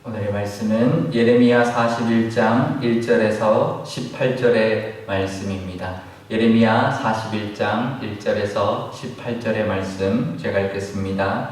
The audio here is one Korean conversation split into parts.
오늘의 말씀은 예레미야 41장 1절에서 18절의 말씀입니다. 예레미야 41장 1절에서 18절의 말씀 제가 읽겠습니다.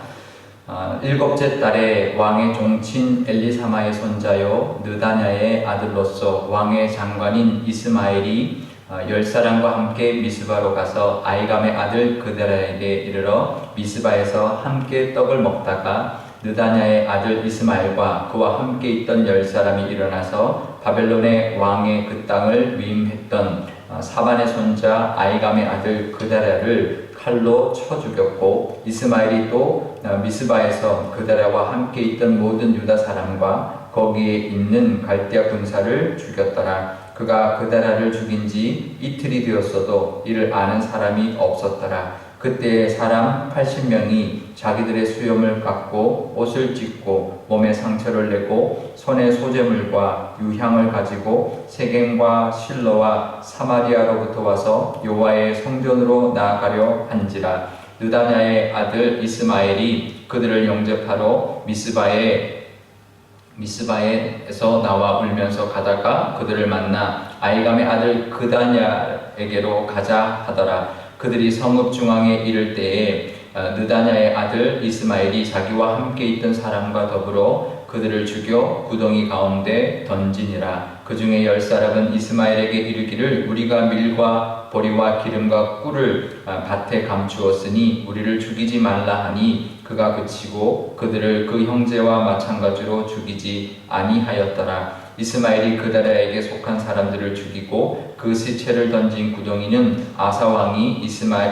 일곱째 달에 왕의 종친 엘리사마의 손자요 느다냐의 아들로서 왕의 장관인 이스마엘이 10사람과 함께 미스바로 가서 아이감의 아들 그드라에게 이르러 미스바에서 함께 떡을 먹다가 느다냐의 아들 이스마엘과 그와 함께 있던 10사람이 일어나서 바벨론의 왕의 그 땅을 위임했던 사반의 손자 아이감의 아들 그다랴를 칼로 쳐 죽였고, 이스마엘이 또 미스바에서 그다랴와 함께 있던 모든 유다 사람과 거기에 있는 갈대아 군사를 죽였더라. 그가 그다랴를 죽인 지 이틀이 되었어도 이를 아는 사람이 없었더라. 그때 사람 80명이 자기들의 수염을 깎고 옷을 찢고 몸에 상처를 내고 손에 소재물과 유향을 가지고 세겜과 실로와 사마리아로부터 와서 여호와의 성전으로 나아가려 한지라. 느다냐의 아들 이스마엘이 그들을 영접하러 미스바에서 나와 울면서 가다가 그들을 만나 아이감의 아들 그다냐에게로 가자 하더라. 그들이 성읍 중앙에 이를 때에 느다냐의 아들 이스마엘이 자기와 함께 있던 사람과 더불어 그들을 죽여 구덩이 가운데 던지니라. 그 중에 10사람은 이스마엘에게 이르기를 우리가 밀과 보리와 기름과 꿀을 밭에 감추었으니 우리를 죽이지 말라 하니 그가 그치고 그들을 그 형제와 마찬가지로 죽이지 아니하였더라. 이스마엘이 그다랴에게 속한 사람들을 죽이고 그 시체를 던진 구덩이는 아사 왕이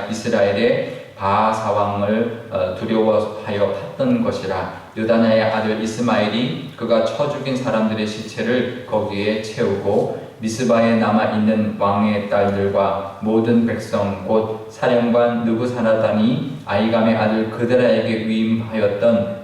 이스라엘의 바아사 왕을 두려워하여 팠던 것이라. 느다냐의 아들 이스마엘이 그가 쳐 죽인 사람들의 시체를 거기에 채우고 미스바에 남아있는 왕의 딸들과 모든 백성 곧 사령관 느부사라단이 아이감의 아들 그드라에게 위임하였던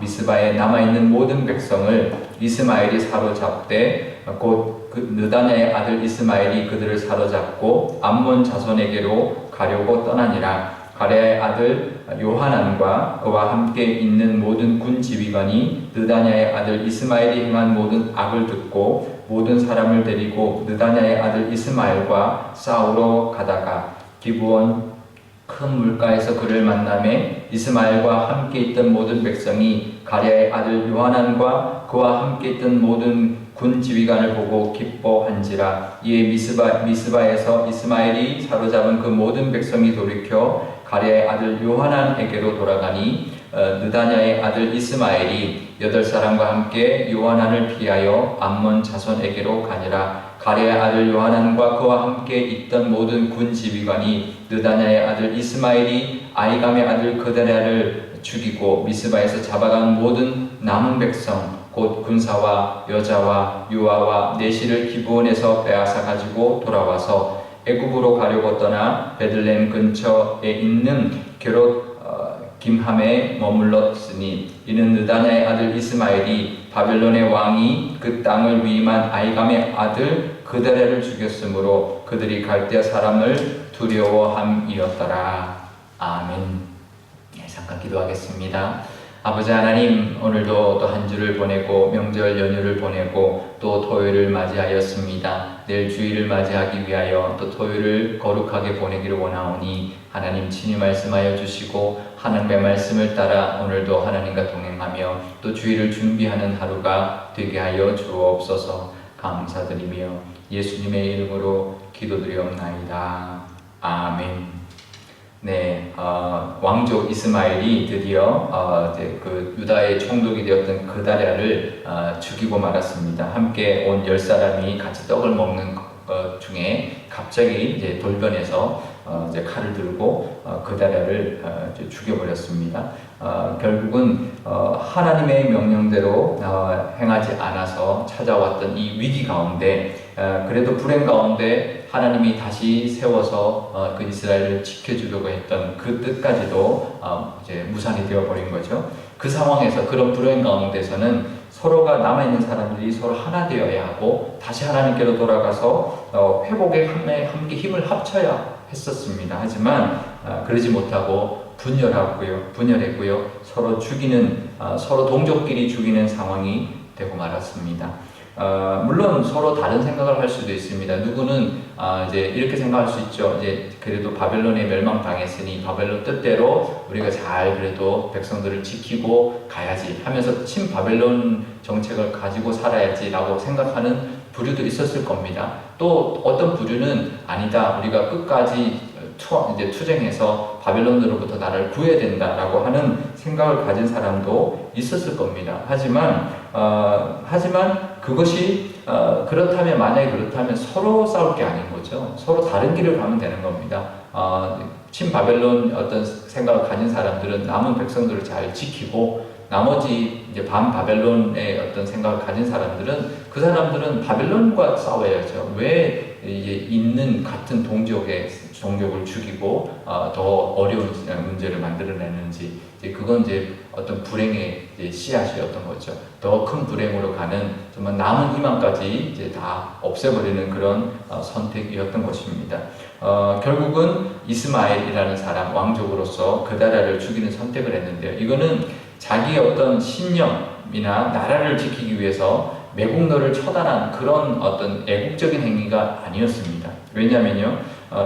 미스바에 남아있는 모든 백성을 이스마엘이 사로잡되 곧 느다냐의 아들 이스마엘이 그들을 사로잡고 암몬 자손에게로 가려고 떠나니라. 가레아의 아들 요하난과 그와 함께 있는 모든 군 지휘관이 느다냐의 아들 이스마엘이 행한 모든 악을 듣고 모든 사람을 데리고 느다냐의 아들 이스마엘과 싸우러 가다가 기브온 큰 물가에서 그를 만나매 이스마엘과 함께 있던 모든 백성이 가레아의 아들 요하난과 그와 함께 있던 모든 군 지휘관을 보고 기뻐한지라. 이에 미스바에서 이스마엘이 사로잡은 그 모든 백성이 돌이켜 가레아의 아들 요하난에게로 돌아가니 느다냐의 아들 이스마엘이 8사람과 함께 요하난을 피하여 암몬 자손에게로 가니라. 가레아의 아들 요하난과 그와 함께 있던 모든 군 지휘관이 느다냐의 아들 이스마엘이 아이감의 아들 그다랴를 죽이고 미스바에서 잡아간 모든 남은 백성 곧 군사와 여자와 유아와 내시를 기브온에서 빼앗아 가지고 돌아와서 애굽으로 가려고 떠나 베들레헴 근처에 있는 게롯 김함에 머물렀으니 이는 느다냐의 아들 이스마엘이 바벨론의 왕이 그 땅을 위임한 아이감의 아들 그다랴를 죽였으므로 그들이 갈대아 사람을 두려워함이었더라. 아멘. 잠깐 기도하겠습니다. 아버지 하나님, 오늘도 또 한 주를 보내고 명절 연휴를 보내고 또 토요일을 맞이하였습니다. 내일 주일을 맞이하기 위하여 또 토요일을 거룩하게 보내기를 원하오니 하나님 친히 말씀하여 주시고 하나님의 말씀을 따라 오늘도 하나님과 동행하며 또 주일을 준비하는 하루가 되게 하여 주옵소서. 감사드리며 예수님의 이름으로 기도드리옵나이다. 아멘. 네, 왕족 이스마엘이 드디어 그 유다의 총독이 되었던 그다랴를 죽이고 말았습니다. 함께 온 10사람이 같이 떡을 먹는 것 중에 갑자기 이제 돌변해서 이제 칼을 들고 그다랴를 죽여버렸습니다. 결국은 하나님의 명령대로 행하지 않아서 찾아왔던 이 위기 가운데 그래도 불행 가운데 하나님이 다시 세워서 그 이스라엘을 지켜주려고 했던 그 뜻까지도 이제 무산이 되어버린 거죠. 그 상황에서 그런 불행 가운데서는 서로가 남아있는 사람들이 서로 하나 되어야 하고 다시 하나님께로 돌아가서 회복에 함께 힘을 합쳐야 했었습니다. 하지만 그러지 못하고 분열했고요. 서로 죽이는, 서로 동족끼리 죽이는 상황이 되고 말았습니다. 물론 서로 다른 생각을 할 수도 있습니다. 누구는 이제 이렇게 생각할 수 있죠. 이제 그래도 바벨론에 멸망당했으니 바벨론 뜻대로 우리가 잘 그래도 백성들을 지키고 가야지 하면서 친바벨론 정책을 가지고 살아야지라고 생각하는 부류도 있었을 겁니다. 또 어떤 부류는 아니다. 우리가 끝까지 이제 투쟁해서 바벨론으로부터 나라를 구해야 된다라고 하는 생각을 가진 사람도 있었을 겁니다. 하지만 그것이 그렇다면 만약에 그렇다면 서로 싸울 게 아닌 거죠. 서로 다른 길을 가면 되는 겁니다. 친바벨론 어떤 생각을 가진 사람들은 남은 백성들을 잘 지키고 나머지 이제 반바벨론의 어떤 생각을 가진 사람들은 그 사람들은 바벨론과 싸워야죠. 왜 이제 있는 같은 종족을 죽이고 더 어려운 문제를 만들어내는지 그건 이제 어떤 불행의 이제 씨앗이었던 거죠. 더 큰 불행으로 가는 정말 남은 희망까지 이제 다 없애버리는 그런 선택이었던 것입니다. 결국은 이스마엘이라는 사람 왕족으로서 그다라를 죽이는 선택을 했는데요. 이거는 자기의 어떤 신념이나 나라를 지키기 위해서 매국노를 처단한 그런 어떤 애국적인 행위가 아니었습니다. 왜냐하면요,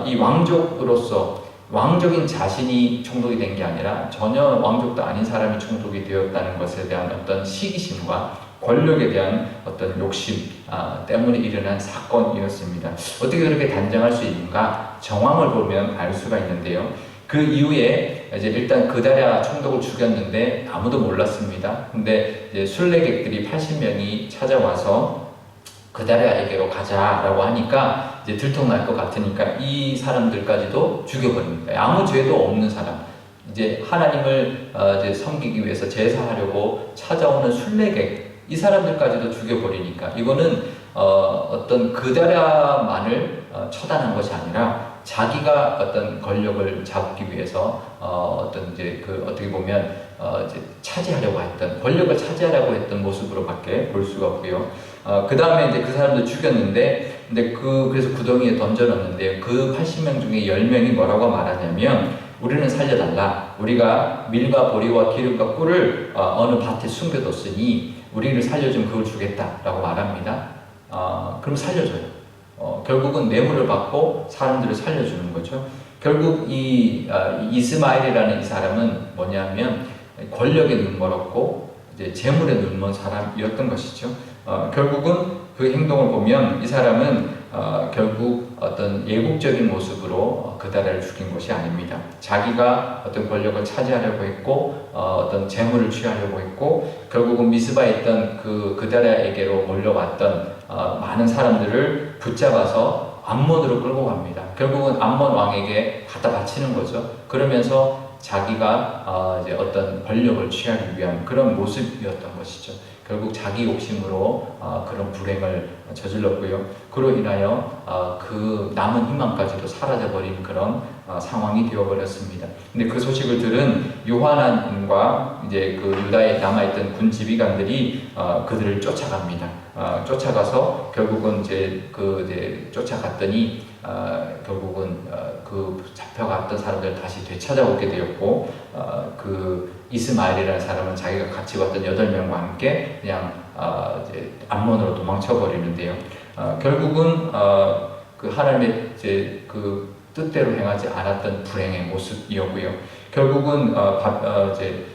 이 왕족으로서 왕족인 자신이 총독이 된 게 아니라 전혀 왕족도 아닌 사람이 총독이 되었다는 것에 대한 어떤 시기심과 권력에 대한 어떤 욕심 때문에 일어난 사건이었습니다. 어떻게 그렇게 단정할 수 있는가? 정황을 보면 알 수가 있는데요. 그 이후에 이제 일단 그다랴 총독을 죽였는데 아무도 몰랐습니다. 근데 이제 순례객들이 80명이 찾아와서 그다랴에게로 가자라고 하니까 이제 들통날 것 같으니까 이 사람들까지도 죽여버립니다. 아무 죄도 없는 사람, 이제 하나님을 이제 섬기기 위해서 제사하려고 찾아오는 순례객, 이 사람들까지도 죽여버리니까 이거는 어떤 그다랴만을 처단한 것이 아니라 자기가 어떤 권력을 잡기 위해서 어떤 이제 그 어떻게 보면 이제 차지하려고 했던 권력을 차지하려고 했던 모습으로밖에 볼 수가 없고요. 그 다음에 이제 그 사람들 죽였는데, 근데 그래서 구덩이에 던져놨는데 그 80명 중에 10명이 뭐라고 말하냐면 우리는 살려달라. 우리가 밀과 보리와 기름과 꿀을 어느 밭에 숨겨뒀으니 우리를 살려주면 그걸 주겠다라고 말합니다. 그럼 살려줘요. 결국은 뇌물을 받고 사람들을 살려주는 거죠. 결국 이 이스마엘이라는 이 사람은 뭐냐면 권력에 눈멀었고 이제 재물에 눈먼 사람이었던 것이죠. 결국은 그 행동을 보면 이 사람은 결국 어떤 예국적인 모습으로 그다라를 죽인 것이 아닙니다. 자기가 어떤 권력을 차지하려고 했고 어떤 재물을 취하려고 했고 결국은 미스바에 있던 그다라에게로 몰려왔던 많은 사람들을 붙잡아서 암몬으로 끌고 갑니다. 결국은 암몬 왕에게 갖다 바치는 거죠. 그러면서 자기가 이제 어떤 권력을 취하기 위한 그런 모습이었던 것이죠. 결국 자기 욕심으로 그런 불행을 저질렀고요. 그로 인하여 그 남은 희망까지도 사라져버린 그런 상황이 되어버렸습니다. 근데 그 소식을 들은 요하난과 이제 그 유다에 남아있던 군 지휘관들이 그들을 쫓아갑니다. 쫓아가서 결국은 이제 쫓아갔더니 결국은 그 잡혀갔던 사람들 다시 되찾아오게 되었고 그 이스마엘이라는 사람은 자기가 같이 왔던 8명과 함께 그냥 이제 암몬으로 도망쳐 버리는데요. 결국은 그 하나님의 이제 그 뜻대로 행하지 않았던 불행의 모습이었고요. 결국은 이제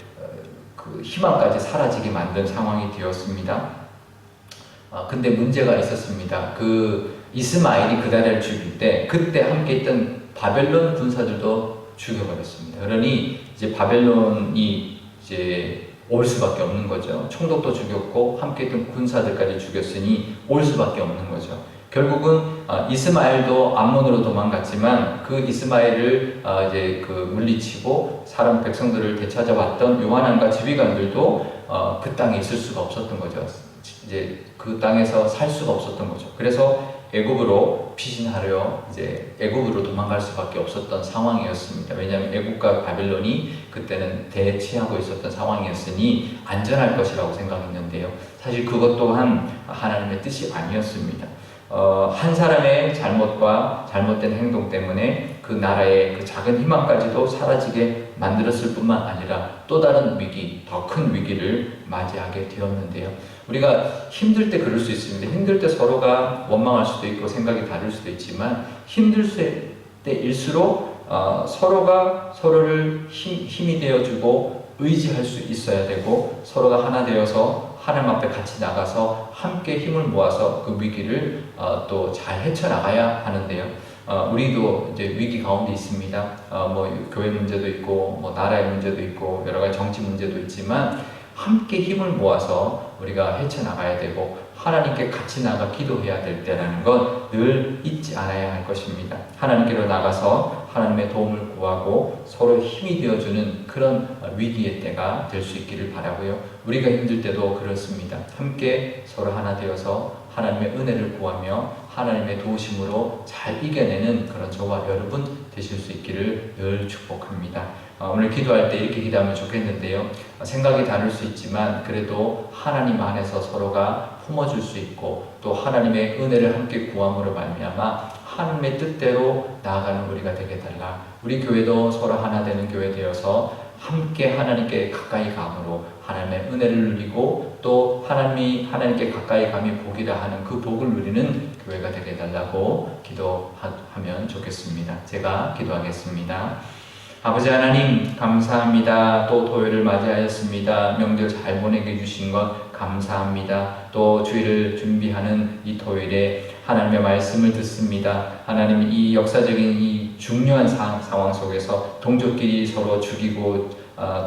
그 희망까지 사라지게 만든 상황이 되었습니다. 근데 문제가 있었습니다. 그 이스마엘이 그다라를 죽일 때 그때 함께 있던 바벨론 군사들도 죽여버렸습니다. 그러니 이제 바벨론이 이제 올 수밖에 없는 거죠. 총독도 죽였고 함께 있던 군사들까지 죽였으니 올 수밖에 없는 거죠. 결국은 이스마엘도 암몬으로 도망갔지만 그 이스마엘을 이제 그 물리치고 사람 백성들을 되찾아왔던 요하난과 지휘관들도 그 땅에 있을 수가 없었던 거죠. 이제 그 땅에서 살 수가 없었던 거죠. 그래서 애굽으로 피신하려 이제 애굽으로 도망갈 수밖에 없었던 상황이었습니다. 왜냐하면 애굽과 바벨론이 그때는 대치하고 있었던 상황이었으니 안전할 것이라고 생각했는데요. 사실 그것 또한 하나님의 뜻이 아니었습니다. 한 사람의 잘못과 잘못된 행동 때문에 그 나라의 그 작은 희망까지도 사라지게 만들었을 뿐만 아니라 또 다른 위기, 더 큰 위기를 맞이하게 되었는데요. 우리가 힘들 때 그럴 수 있습니다. 힘들 때 서로가 원망할 수도 있고 생각이 다를 수도 있지만 힘들 때일수록 서로가 서로를 힘이 되어주고 의지할 수 있어야 되고 서로가 하나 되어서 하나님 앞에 같이 나가서 함께 힘을 모아서 그 위기를 또 잘 헤쳐나가야 하는데요. 우리도 이제 위기 가운데 있습니다. 뭐 교회 문제도 있고 뭐 나라의 문제도 있고 여러 가지 정치 문제도 있지만 함께 힘을 모아서 우리가 헤쳐나가야 되고 하나님께 같이 나가 기도해야 될 때라는 건 늘 잊지 않아야 할 것입니다. 하나님께로 나가서 하나님의 도움을 구하고 서로 힘이 되어주는 그런 위기의 때가 될 수 있기를 바라고요. 우리가 힘들 때도 그렇습니다. 함께 서로 하나 되어서 하나님의 은혜를 구하며 하나님의 도우심으로 잘 이겨내는 그런 저와 여러분 되실 수 있기를 늘 축복합니다. 오늘 기도할 때 이렇게 기도하면 좋겠는데요. 생각이 다를 수 있지만 그래도 하나님 안에서 서로가 품어줄 수 있고 또 하나님의 은혜를 함께 구함으로 말미암아 하나님의 뜻대로 나아가는 우리가 되게 달라. 우리 교회도 서로 하나 되는 교회 되어서 함께 하나님께 가까이 감으로 하나님의 은혜를 누리고 또 하나님께 가까이 감이 복이라 하는 그 복을 누리는 교회가 되게 달라고 기도하면 좋겠습니다. 제가 기도하겠습니다. 아버지 하나님 감사합니다. 또 토요일을 맞이하였습니다. 명절 잘 보내게 해주신 것 감사합니다. 또 주일을 준비하는 이 토요일에 하나님의 말씀을 듣습니다. 하나님 이 역사적인 이 중요한 상황 속에서 동족끼리 서로 죽이고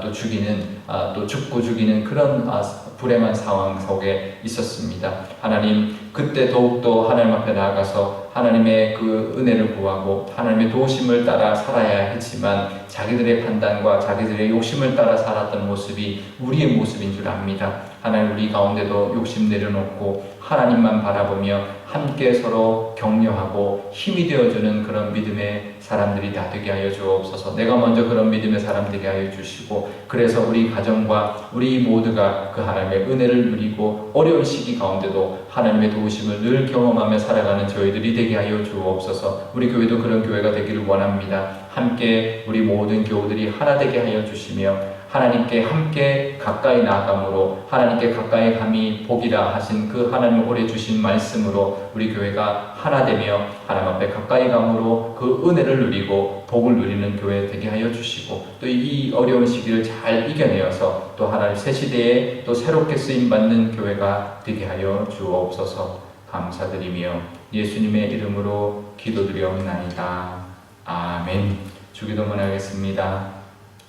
또 죽이는 또 죽고 죽이는 그런 불행한 상황 속에 있었습니다. 하나님 그때 더욱더 하나님 앞에 나아가서 하나님의 그 은혜를 구하고 하나님의 도우심을 따라 살아야 했지만 자기들의 판단과 자기들의 욕심을 따라 살았던 모습이 우리의 모습인 줄 압니다. 하나님 우리 가운데도 욕심 내려놓고 하나님만 바라보며 함께 서로 격려하고 힘이 되어주는 그런 믿음의 사람들이 다 되게 하여 주옵소서. 내가 먼저 그런 믿음의 사람들이 하여 주시고 그래서 우리 가정과 우리 모두가 그 하나님의 은혜를 누리고 어려운 시기 가운데도 하나님의 도우심을 늘 경험하며 살아가는 저희들이 되게 하여 주옵소서. 우리 교회도 그런 교회가 되기를 원합니다. 함께 우리 모든 교우들이 하나 되게 하여 주시며 하나님께 함께 가까이 나아감으로 하나님께 가까이 감이 복이라 하신 그 하나님 오래 주신 말씀으로 우리 교회가 하나 되며 하나님 앞에 가까이 감으로 그 은혜를 누리고 복을 누리는 교회 되게 하여 주시고 또 이 어려운 시기를 잘 이겨내어서 또 하나님 새 시대에 또 새롭게 쓰임받는 교회가 되게 하여 주옵소서. 감사드리며 예수님의 이름으로 기도드리옵나이다. 아멘. 주기도문 하겠습니다.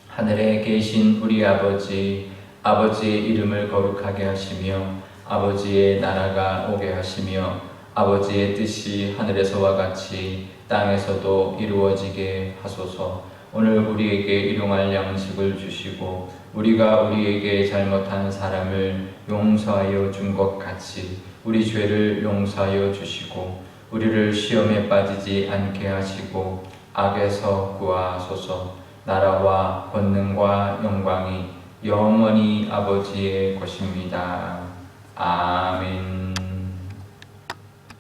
하늘에 계신 우리 아버지, 아버지의 이름을 거룩하게 하시며 아버지의 나라가 오게 하시며 아버지의 뜻이 하늘에서와 같이 땅에서도 이루어지게 하소서. 오늘 우리에게 일용할 양식을 주시고 우리가 우리에게 잘못한 사람을 용서하여 준 것 같이 우리 죄를 용서하여 주시고 우리를 시험에 빠지지 않게 하시고 악에서 구하소서. 나라와 권능과 영광이 영원히 아버지의 것입니다. 아멘.